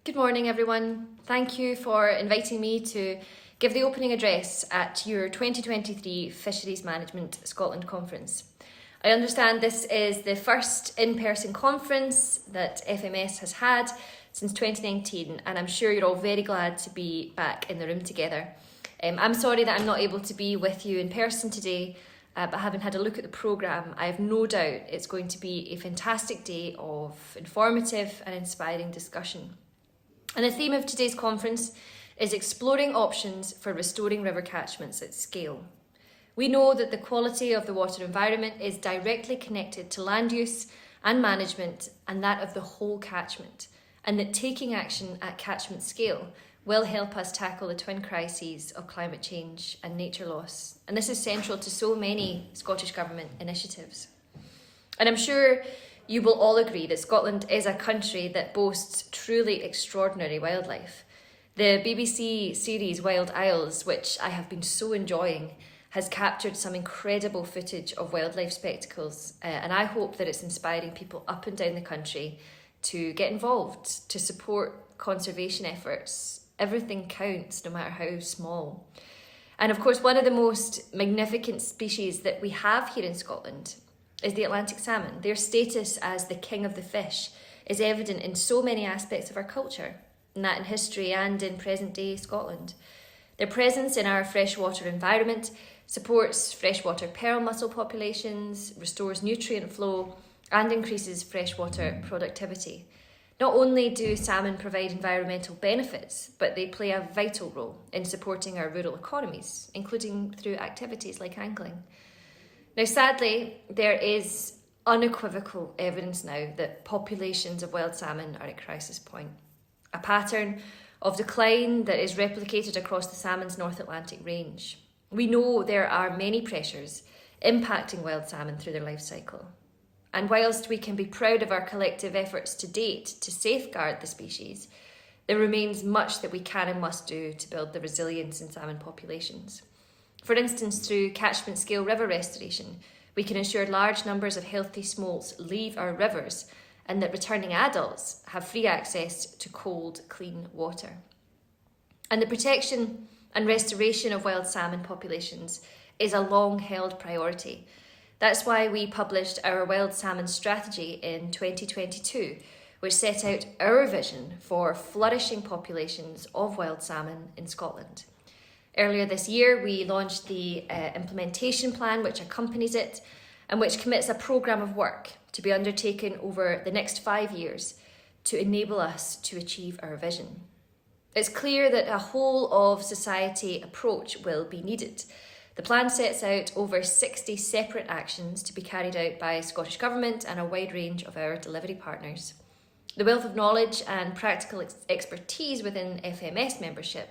Good morning, everyone. Thank you for inviting me to give the opening address at your 2023 Fisheries Management Scotland Conference. I understand this is the first in-person conference that FMS has had since 2019, and I'm sure you're all very glad to be back in the room together. I'm sorry that I'm not able to be with you in person today, but having had a look at the programme, I have no doubt it's going to be a fantastic day of informative and inspiring discussion. And the theme of today's conference is exploring options for restoring river catchments at scale. We know that the quality of the water environment is directly connected to land use and management and that of the whole catchment, and that taking action at catchment scale will help us tackle the twin crises of climate change and nature loss. And this is central to so many Scottish Government initiatives. And I'm sure you will all agree that Scotland is a country that boasts truly extraordinary wildlife. The BBC series Wild Isles, which I have been so enjoying, has captured some incredible footage of wildlife spectacles, and I hope that it's inspiring people up and down the country to get involved, to support conservation efforts. Everything counts, no matter how small. And of course, one of the most magnificent species that we have here in Scotland is the Atlantic salmon. Their status as the king of the fish is evident in so many aspects of our culture, and that in history and in present-day Scotland. Their presence in our freshwater environment supports freshwater pearl mussel populations, restores nutrient flow, and increases freshwater productivity. Not only do salmon provide environmental benefits, but they play a vital role in supporting our rural economies, including through activities like angling. Now, sadly, there is unequivocal evidence now that populations of wild salmon are at crisis point. A pattern of decline that is replicated across the salmon's North Atlantic range. We know there are many pressures impacting wild salmon through their life cycle. And whilst we can be proud of our collective efforts to date to safeguard the species, there remains much that we can and must do to build the resilience in salmon populations. For instance, through catchment scale river restoration, we can ensure large numbers of healthy smolts leave our rivers and that returning adults have free access to cold, clean water. And the protection and restoration of wild salmon populations is a long-held priority. That's why we published our wild salmon strategy in 2022, which set out our vision for flourishing populations of wild salmon in Scotland. Earlier this year, we launched the implementation plan which accompanies it and which commits a programme of work to be undertaken over the next 5 years to enable us to achieve our vision. It's clear that a whole of society approach will be needed. The plan sets out over 60 separate actions to be carried out by Scottish Government and a wide range of our delivery partners. The wealth of knowledge and practical expertise within FMS membership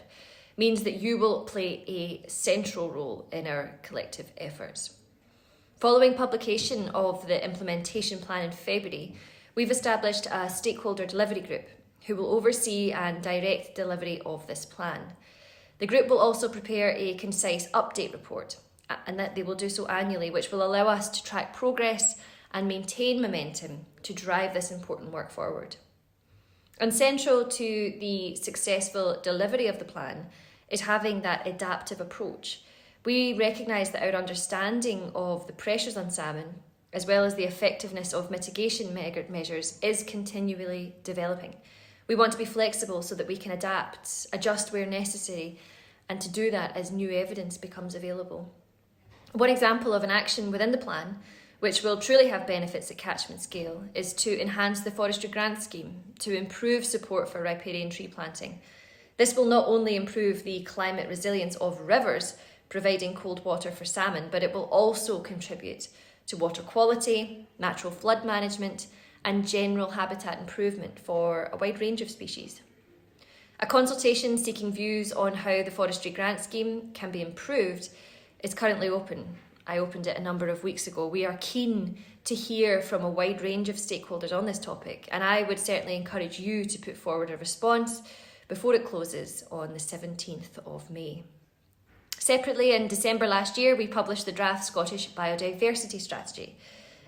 means that you will play a central role in our collective efforts. Following publication of the implementation plan in February, we've established a stakeholder delivery group who will oversee and direct delivery of this plan. The group will also prepare a concise update report, and that they will do so annually, which will allow us to track progress and maintain momentum to drive this important work forward. And central to the successful delivery of the plan is having that adaptive approach. We recognise that our understanding of the pressures on salmon, as well as the effectiveness of mitigation measures, is continually developing. We want to be flexible so that we can adapt, adjust where necessary, and to do that as new evidence becomes available. One example of an action within the plan, which will truly have benefits at catchment scale, is to enhance the forestry grant scheme to improve support for riparian tree planting. This will not only improve the climate resilience of rivers, providing cold water for salmon, but it will also contribute to water quality, natural flood management, and general habitat improvement for a wide range of species. A consultation seeking views on how the forestry grant scheme can be improved is currently open. I opened it a number of weeks ago. We are keen to hear from a wide range of stakeholders on this topic, and I would certainly encourage you to put forward a response before it closes on the 17th of May. Separately, in December last year, we published the draft Scottish Biodiversity Strategy.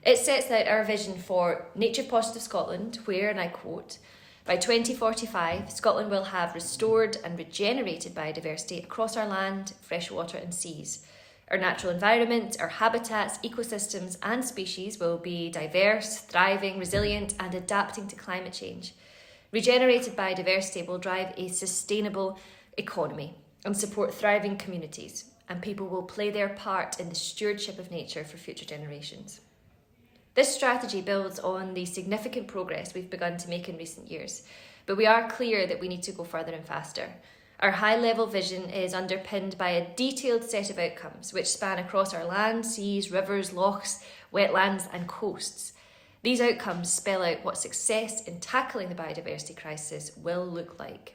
It sets out our vision for nature positive Scotland, where, and I quote, By 2045, Scotland will have restored and regenerated biodiversity across our land, freshwater and seas. Our natural environment, our habitats, ecosystems and species will be diverse, thriving, resilient and adapting to climate change. Regenerated biodiversity will drive a sustainable economy and support thriving communities, and people will play their part in the stewardship of nature for future generations. This strategy builds on the significant progress we've begun to make in recent years, but we are clear that we need to go further and faster. Our high-level vision is underpinned by a detailed set of outcomes which span across our land, seas, rivers, lochs, wetlands and coasts. These outcomes spell out what success in tackling the biodiversity crisis will look like.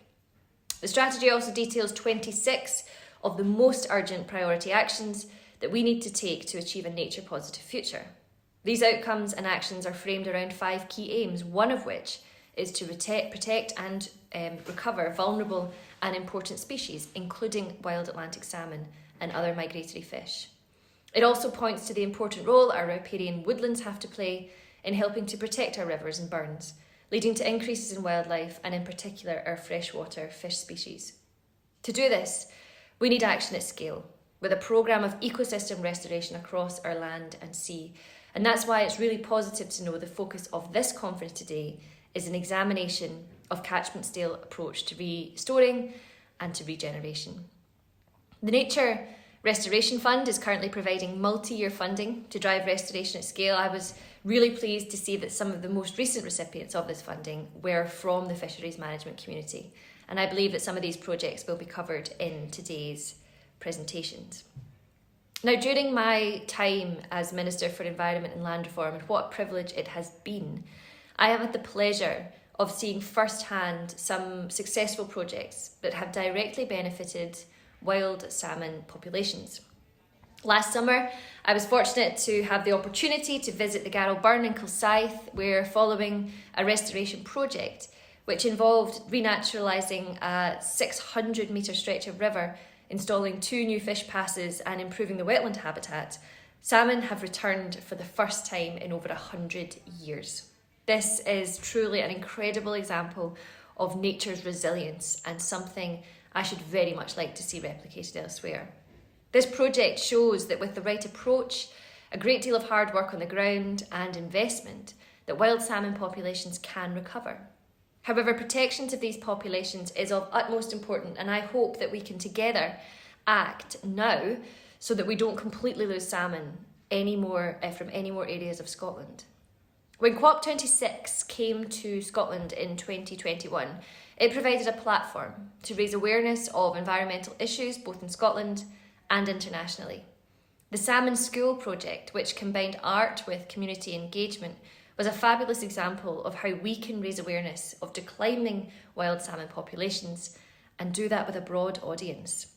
The strategy also details 26 of the most urgent priority actions that we need to take to achieve a nature-positive future. These outcomes and actions are framed around 5 key aims, one of which is to protect and recover vulnerable and important species, including wild Atlantic salmon and other migratory fish. It also points to the important role our riparian woodlands have to play in helping to protect our rivers and burns, leading to increases in wildlife and in particular our freshwater fish species. To do this, we need action at scale, with a programme of ecosystem restoration across our land and sea. And that's why it's really positive to know the focus of this conference today is an examination of catchment scale approach to restoring and to regeneration. The Nature Restoration Fund is currently providing multi-year funding to drive restoration at scale. I was really pleased to see that some of the most recent recipients of this funding were from the fisheries management community. And I believe that some of these projects will be covered in today's presentations. Now, during my time as Minister for Environment and Land Reform, and what a privilege it has been, I have had the pleasure of seeing firsthand some successful projects that have directly benefited wild salmon populations. Last summer, I was fortunate to have the opportunity to visit the Garrel Burn in Kilsyth, where following a restoration project, which involved renaturalising a 600-metre stretch of river, installing 2 new fish passes and improving the wetland habitat, salmon have returned for the first time in over 100 years. This is truly an incredible example of nature's resilience and something I should very much like to see replicated elsewhere. This project shows that with the right approach, a great deal of hard work on the ground and investment, that wild salmon populations can recover. However, protection of these populations is of utmost importance, and I hope that we can together act now so that we don't completely lose salmon from any more areas of Scotland. When COP26 came to Scotland in 2021, it provided a platform to raise awareness of environmental issues both in Scotland and internationally. The Salmon School project, which combined art with community engagement, was a fabulous example of how we can raise awareness of declining wild salmon populations and do that with a broad audience.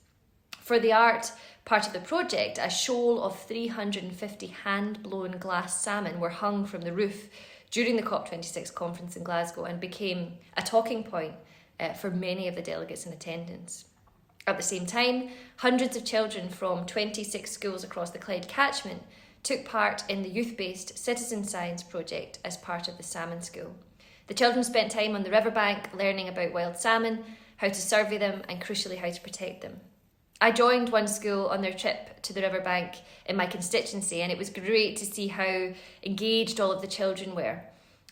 For the art part of the project, a shoal of 350 hand-blown glass salmon were hung from the roof during the COP26 conference in Glasgow and became a talking point for many of the delegates in attendance. At the same time, hundreds of children from 26 schools across the Clyde catchment took part in the youth-based citizen science project as part of the Salmon School. The children spent time on the riverbank learning about wild salmon, how to survey them and crucially how to protect them. I joined one school on their trip to the riverbank in my constituency, and it was great to see how engaged all of the children were.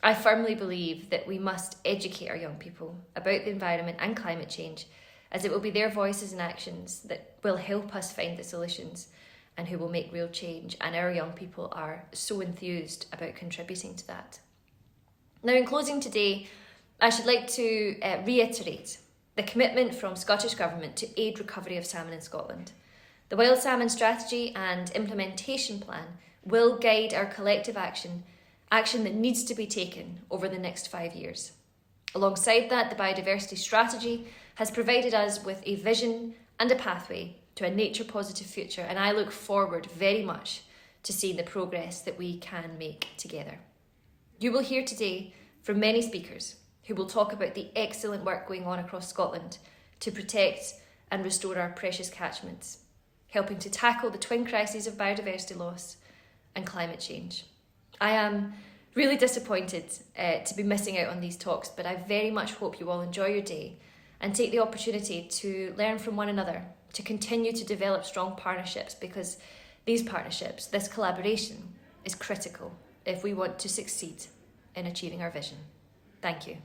I firmly believe that we must educate our young people about the environment and climate change, as it will be their voices and actions that will help us find the solutions and who will make real change, and our young people are so enthused about contributing to that. Now, in closing today, I should like to reiterate the commitment from Scottish Government to aid recovery of salmon in Scotland. The Wild Salmon Strategy and Implementation Plan will guide our collective action that needs to be taken over the next 5 years. Alongside that, the Biodiversity Strategy has provided us with a vision and a pathway to a nature-positive future, and I look forward very much to seeing the progress that we can make together. You will hear today from many speakers who will talk about the excellent work going on across Scotland to protect and restore our precious catchments, helping to tackle the twin crises of biodiversity loss and climate change. I am Really disappointed to be missing out on these talks, but I very much hope you all enjoy your day and take the opportunity to learn from one another, to continue to develop strong partnerships, because these partnerships, this collaboration, is critical if we want to succeed in achieving our vision. Thank you.